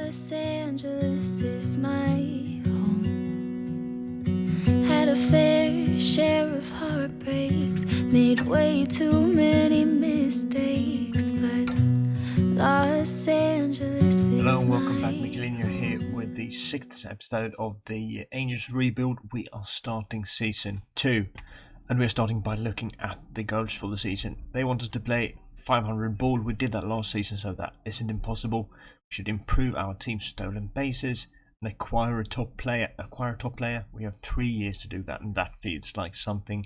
Los Angeles is my home. Had a fair share of heartbreaks, made way too many mistakes, but Los Angeles is Hello and welcome my back, Mikaelinho here with the 6th episode of the Angels rebuild. We are starting season 2 and we're starting by looking at the goals for the season. They want us to play 500 ball. We did that last season, so that isn't impossible. We should improve our team's stolen bases and acquire a top player. We have 3 years to do that, and that feels like something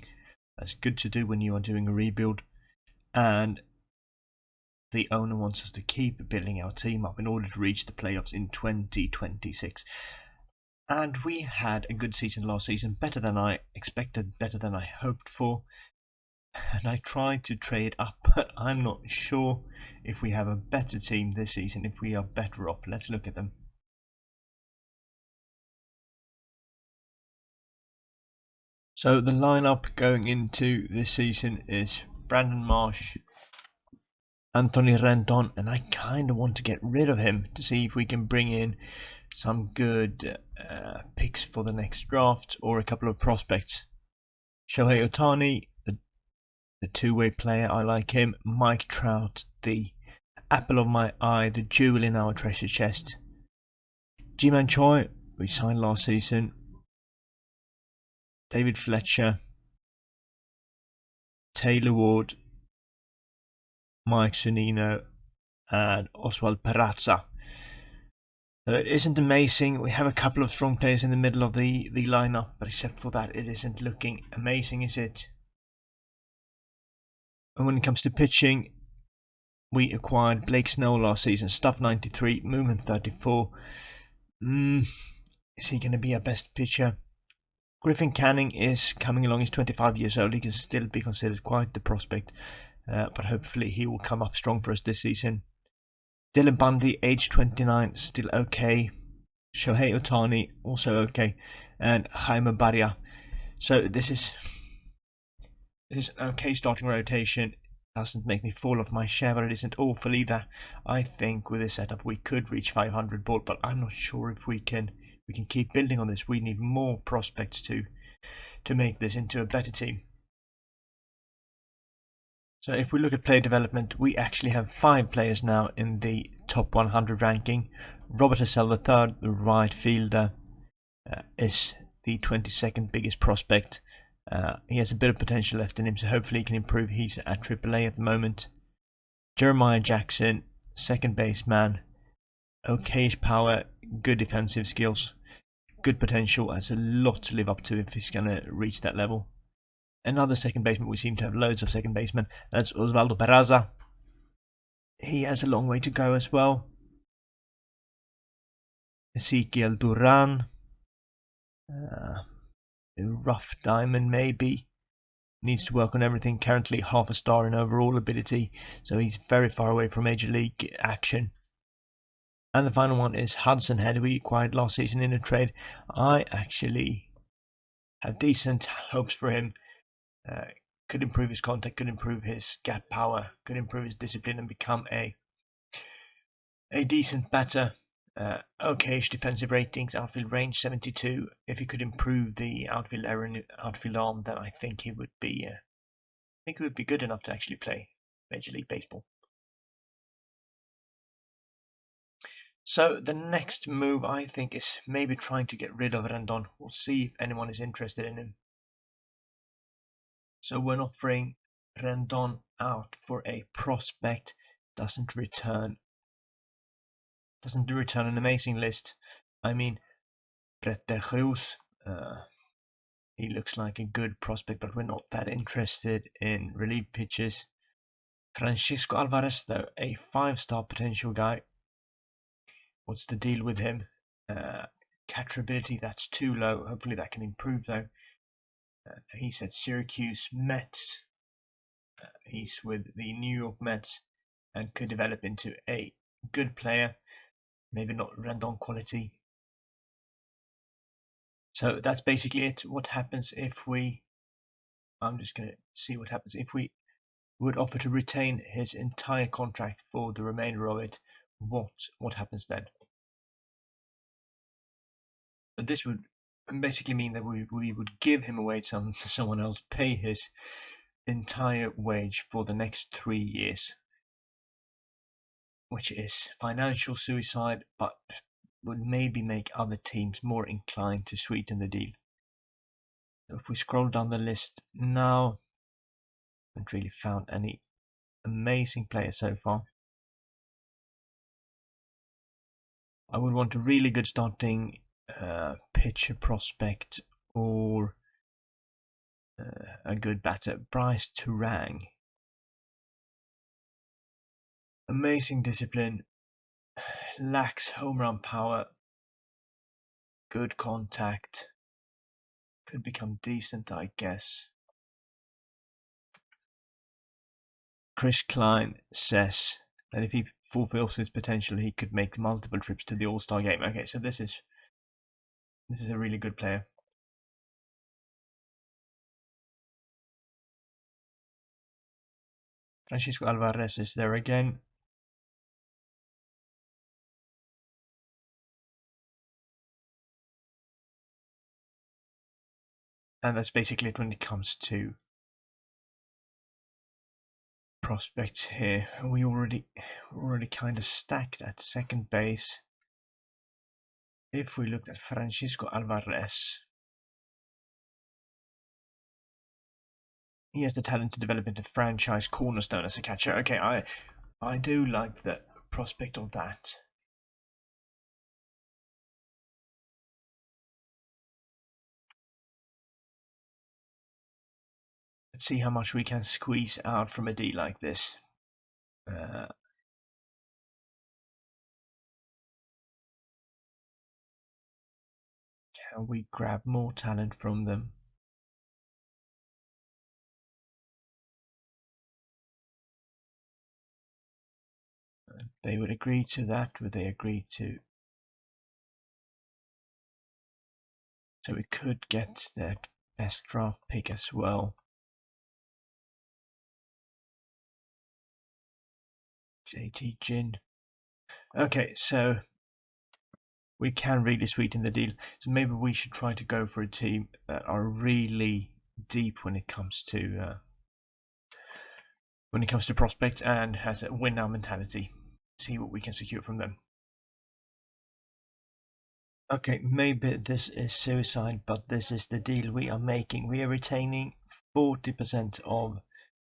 that's good to do when you are doing a rebuild. And the owner wants us to keep building our team up in order to reach the playoffs in 2026. And we had a good season last season, better than I expected, better than I hoped for. And I tried to trade up, but I'm not sure if we have a better team this season, if we are better off. Let's look at them. So the lineup going into this season is Brandon Marsh, Anthony Rendon, and I kind of want to get rid of him to see if we can bring in some good picks for the next draft or a couple of prospects. Shohei Ohtani, the two-way player, I like him. Mike Trout, the apple of my eye, the jewel in our treasure chest. Ji-Man Choi, we signed last season. David Fletcher, Taylor Ward, Mike Zunino, and Oswald Peraza. It isn't amazing. We have a couple of strong players in the middle of the lineup, but except for that, it isn't looking amazing, is it? And when it comes to pitching, we acquired Blake Snell last season, stuff 93, movement 34. Is he going to be our best pitcher? Griffin Canning is coming along. He's 25 years old. He can still be considered quite the prospect, but hopefully he will come up strong for us this season. Dylan Bundy, age 29, still okay. Shohei Ohtani, also okay. And Jaime Barria. So this is an okay starting rotation. Doesn't make me fall off my chair, but it isn't awful either. I think with this setup we could reach 500 ball, but I'm not sure if we can keep building on this. We need more prospects to make this into a better team. So if we look at player development, we actually have 5 players now in the top 100 ranking. Robert Hassell III, the right fielder, is the 22nd biggest prospect. He has a bit of potential left in him, so hopefully he can improve. He's at AAA at the moment. Jeremiah Jackson, second baseman, okayish power, good defensive skills, good potential, has a lot to live up to if he's going to reach that level. Another second baseman, we seem to have loads of second basemen, that's Osvaldo Peraza. He has a long way to go as well. Ezequiel Duran, a rough diamond maybe, needs to work on everything. Currently half a star in overall ability, so he's very far away from major league action. And the final one is Hudson Head, we acquired last season in a trade. I actually have decent hopes for him. Could improve his contact, could improve his gap power, could improve his discipline and become a decent batter. Okayish defensive ratings, outfield range 72. If he could improve the outfield error and outfield arm, then I think he would be good enough to actually play Major League Baseball. So the next move I think is maybe trying to get rid of Rendon. We'll see if anyone is interested in him. So when offering Rendon out for a prospect, doesn't return an amazing list. I mean, Brett de Cruz, he looks like a good prospect, but we're not that interested in relief pitchers. Francisco Alvarez, though, a 5-star potential guy. What's the deal with him? Catcher ability, that's too low. Hopefully that can improve, though. He's at Syracuse Mets. He's with the New York Mets and could develop into a good player. Maybe not Rendon quality. So that's basically it. What happens if we... I'm just going to see what happens if we would offer to retain his entire contract for the remainder of it. What happens then? But this would basically mean that we would give him away to someone else, pay his entire wage for the next 3 years, which is financial suicide, but would maybe make other teams more inclined to sweeten the deal. So if we scroll down the list now, I haven't really found any amazing players so far. I would want a really good starting pitcher prospect or a good batter. Bryce Turang. Amazing discipline, lacks home run power, good contact, could become decent, I guess. Chris Klein says that if he fulfills his potential, he could make multiple trips to the All-Star game. Okay, so this is a really good player. Francisco Alvarez is there again. And that's basically it when it comes to prospects here. We already kind of stacked at second base. If we looked at Francisco Alvarez, he has the talent to develop into franchise cornerstone as a catcher. Okay, I do like the prospect of that. Let's see how much we can squeeze out from a deal like this. Can we grab more talent from them? They would agree to that. Would they agree to? So we could get that best draft pick as well. JT Gin. Okay, so we can really sweeten the deal. So maybe we should try to go for a team that are really deep when it comes to prospects and has a win now mentality. See what we can secure from them. Okay, maybe this is suicide, but this is the deal we are making. We are retaining 40% of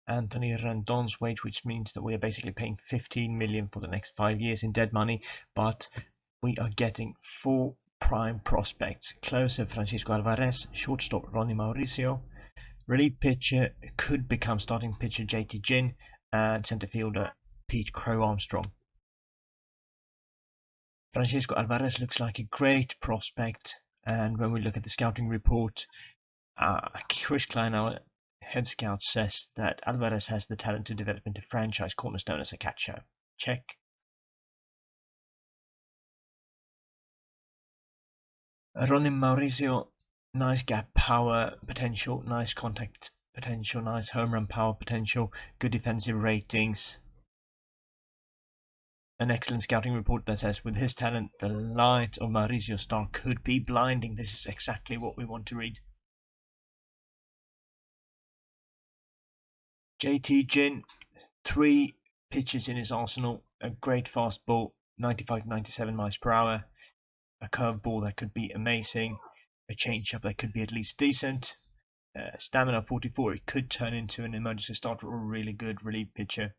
Anthony Rendon's wage, which means that we are basically paying 15 million for the next 5 years in dead money, but we are getting 4 prime prospects. Closer Francisco Alvarez, shortstop Ronnie Mauricio, relief pitcher could become starting pitcher JT Gin, and center fielder Pete Crow Armstrong. Francisco Alvarez looks like a great prospect, and when we look at the scouting report, Chris Klein, our head scout, says that Alvarez has the talent to develop into franchise cornerstone as a catcher. Check. Ronnie Mauricio, nice gap power potential, nice contact potential, nice home run power potential, good defensive ratings. An excellent scouting report that says with his talent, the light of Mauricio's star could be blinding. This is exactly what we want to read. JT Gin, 3 pitches in his arsenal, a great fastball, 95-97 miles per hour, a curveball that could be amazing, a changeup that could be at least decent, stamina 44, it could turn into an emergency starter or a really good relief pitcher.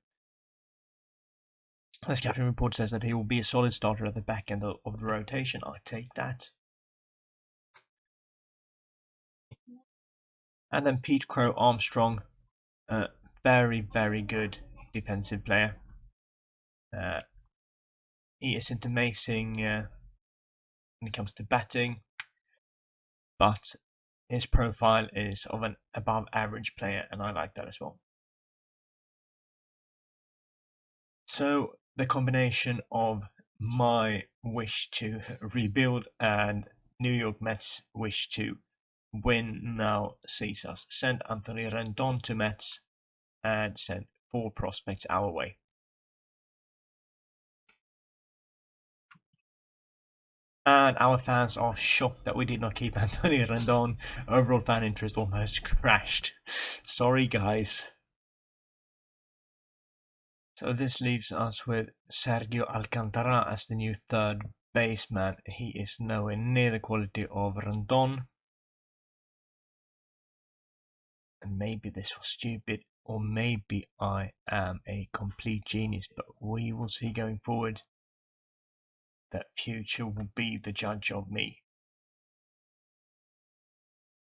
The scouting report says that he will be a solid starter at the back end of the rotation. I take that. And then Pete Crow Armstrong, very, very good defensive player. He isn't amazing when it comes to batting, but his profile is of an above average player, and I like that as well. So the combination of my wish to rebuild and New York Mets' wish to win now sees us send Anthony Rendon to Mets and send 4 prospects our way. And our fans are shocked that we did not keep Anthony Rendon. Overall fan interest almost crashed. Sorry, guys. So this leaves us with Sergio Alcantara as the new third baseman. He is nowhere near the quality of Rendon. And maybe this was stupid, or maybe I am a complete genius, but we will see going forward. The future will be the judge of me.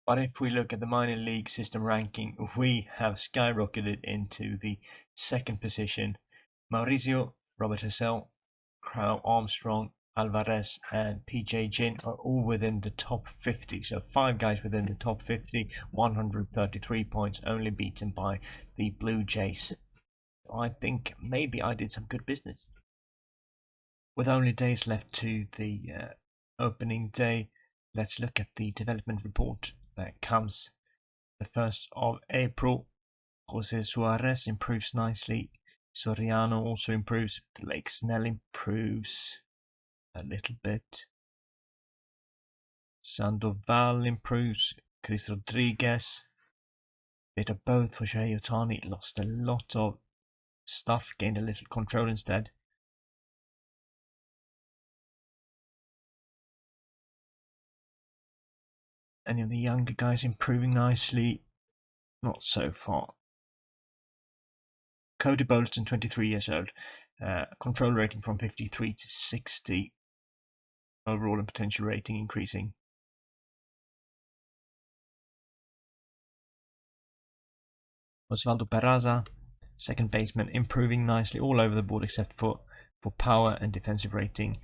But if we look at the minor league system ranking, we have skyrocketed into the second position. Mauricio, Robert Hassel, Crow Armstrong, Alvarez, and PJ Jin are all within the top 50. So 5 guys within the top 50, 133 points, only beaten by the Blue Jays. I think maybe I did some good business. With only days left to the opening day, let's look at the development report that comes the 1st of April. Jose Suarez improves nicely. Soriano also improves. Blake Snell improves a little bit. Sandoval improves. Chris Rodriguez. Bit of both for Shohei Ohtani. Lost a lot of stuff, gained a little control instead. Any of the younger guys improving nicely? Not so far. Cody Bolton, 23 years old. Control rating from 53 to 60. Overall and potential rating increasing. Osvaldo Peraza, second baseman, improving nicely all over the board except for power and defensive rating.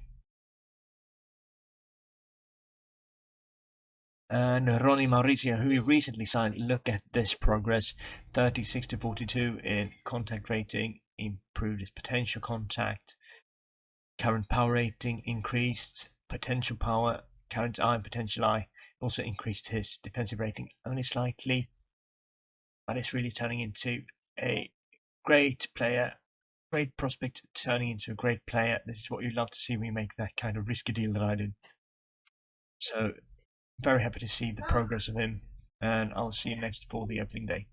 And Ronnie Mauricio, who we recently signed, look at this progress. 36 to 42 in contact rating, improved his potential contact. Current power rating increased, potential power, current eye and potential eye, also increased his defensive rating only slightly. But it's really turning into a great player, great prospect turning into a great player. This is what you love to see when you make that kind of risky deal that I did. So very happy to see the progress of him, and I'll see you next for the opening day.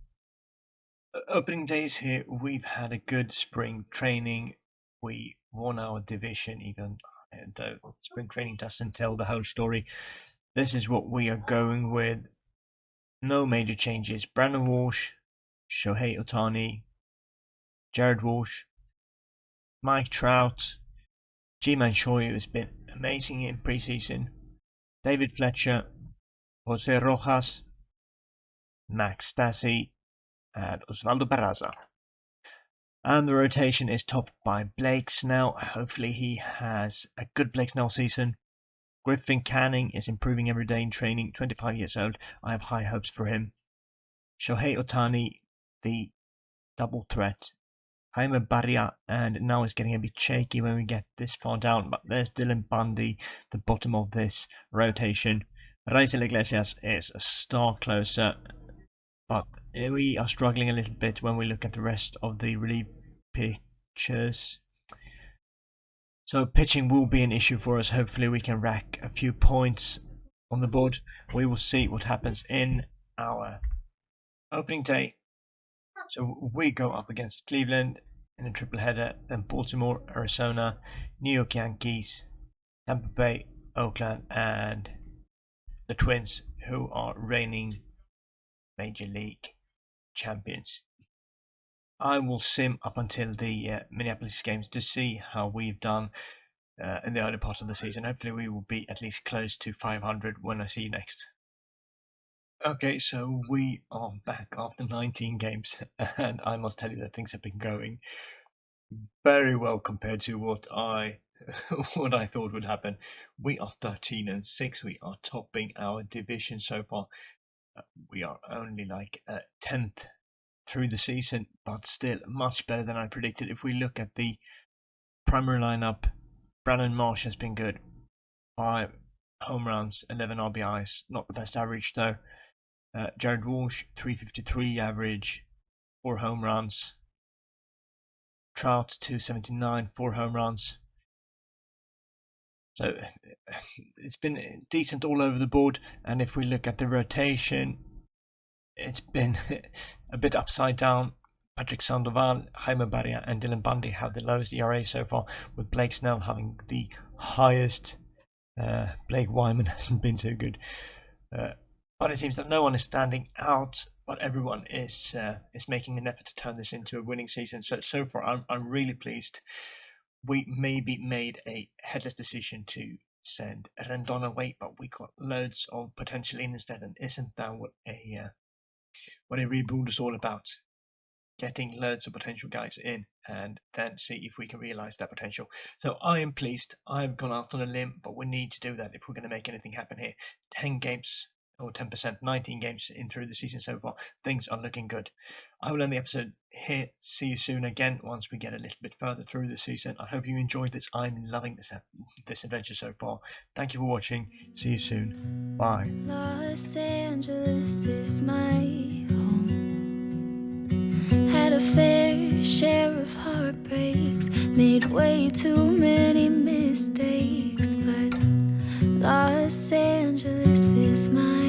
Opening days here, we've had a good spring training. We won our division, even though spring training doesn't tell the whole story. This is what we are going with. No major changes. Brandon Walsh, Shohei Ohtani, Jared Walsh, Mike Trout, Ji-Man Choi, who's been amazing in preseason, David Fletcher, Jose Rojas, Max Stassi, and Osvaldo Peraza. And the rotation is topped by Blake Snell. Hopefully he has a good Blake Snell season. Griffin Canning is improving every day in training, 25 years old. I have high hopes for him. Shohei Ohtani, the double threat. Jaime Barria, and now it's getting a bit shaky when we get this far down, but there's Dylan Bundy, the bottom of this rotation. Raisel Iglesias is a star closer, but we are struggling a little bit when we look at the rest of the relief pitchers. So pitching will be an issue for us. Hopefully we can rack a few points on the board. We will see what happens in our opening day. So we go up against Cleveland in a triple header, then Baltimore, Arizona, New York Yankees, Tampa Bay, Oakland, and the Twins, who are reigning Major League champions. I will sim up until the Minneapolis games to see how we've done in the early part of the season. Hopefully we will be at least close to 500 when I see you next. Okay, so we are back after 19 games, and I must tell you that things have been going very well compared to what I thought would happen. We are 13-6. We are topping our division so far. We are only like 10th through the season, but still much better than I predicted. If we look at the primary lineup, Brandon Marsh has been good. 5 home runs, 11 RBIs, not the best average though. Jared Walsh, 353 average, 4 home runs. Trout, 279, 4 home runs. So it's been decent all over the board, and if we look at the rotation, it's been a bit upside down. Patrick Sandoval, Jaime Barria and Dylan Bundy have the lowest ERA so far, with Blake Snell having the highest. Blake Wyman hasn't been so good. But it seems that no one is standing out, but everyone is making an effort to turn this into a winning season. So far, I'm really pleased. We maybe made a headless decision to send Rendon away, but we got loads of potential in instead, and isn't that what a rebuild is all about? Getting loads of potential guys in and then see if we can realize that potential. So I am pleased. I've gone out on a limb, but we need to do that if we're going to make anything happen here. 10 games or 10%, 19 games in through the season so far. Things are looking good. I will end the episode here. See you soon again once we get a little bit further through the season. I hope you enjoyed this. I'm loving this adventure so far. Thank you for watching. See you soon. Bye. Los Angeles is my home. Had a fair share of heartbreaks, made way too many mistakes, but Los Angeles is my